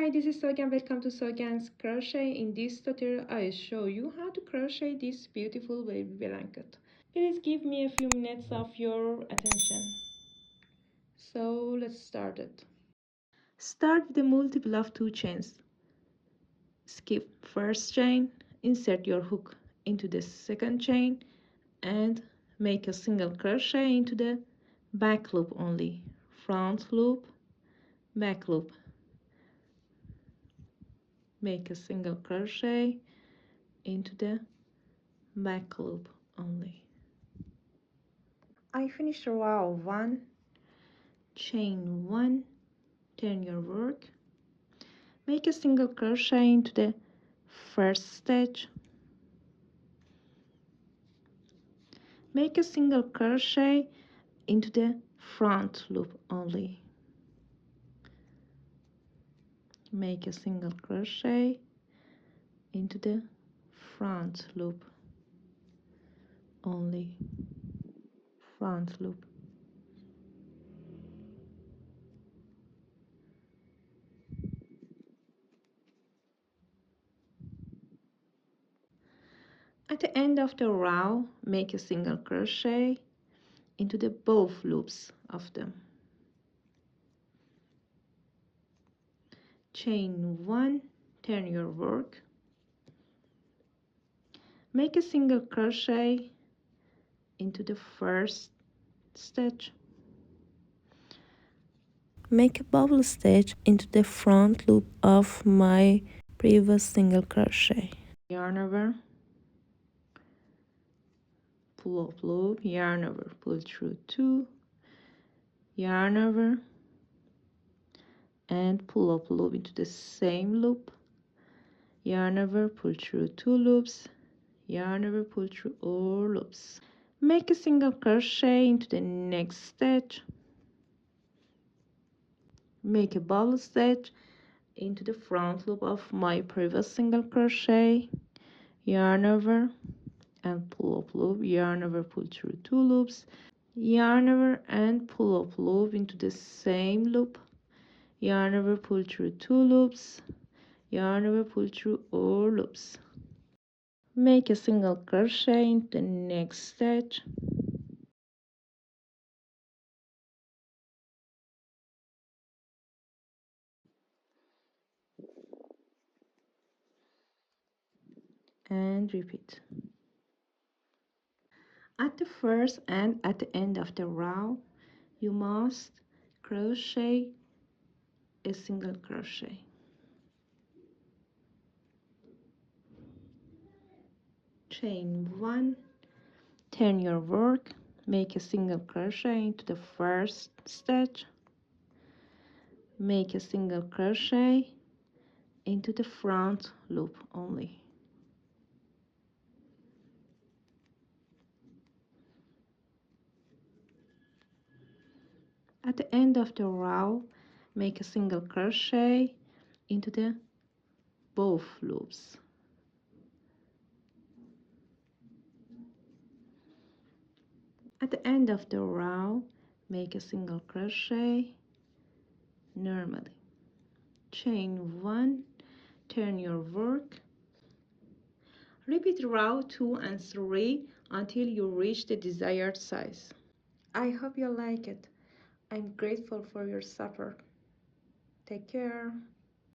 Hi, this is Sogan. Welcome to Sogan's Crochet. In this tutorial, I show you how to crochet this beautiful baby blanket. Please give me a few minutes of your attention. So let's start it. Start with a multiple of 2 chains. Skip first chain, insert your hook into the second chain and make a single crochet into the back loop only. Front loop, back loop. Make a single crochet into the back loop only. I finished row 1, chain 1, turn your work, make a single crochet into the first stitch, make a single crochet into the front loop only, make a single crochet into the front loop only, front loop. At the end of the row, make a single crochet into the both loops of them. Chain 1, turn your work, make a single crochet into the first stitch, make a bobble stitch into the front loop of my previous single crochet, yarn over, pull up loop, yarn over, pull through 2, yarn over and pull up loop into the same loop, yarn over, pull through 2 loops, yarn over, pull through all loops, make a single crochet into the next stitch, make a bobble stitch into the front loop of my previous single crochet, yarn over and pull up loop, yarn over, pull through 2 loops, yarn over and pull up loop into the same loop, yarn over, pull through 2 loops, yarn over, pull through all loops, make a single crochet into the next stitch, and repeat. At the first and at the end of the row, you must crochet a single crochet. Chain 1, turn your work, make a single crochet into the first stitch, make a single crochet into the front loop only. At the end of the row, make a single crochet into the both loops. At the end of the row, make a single crochet normally. Chain 1, turn your work, repeat row 2 and 3 until you reach the desired size. I hope you like it. I'm grateful for your support. Take care.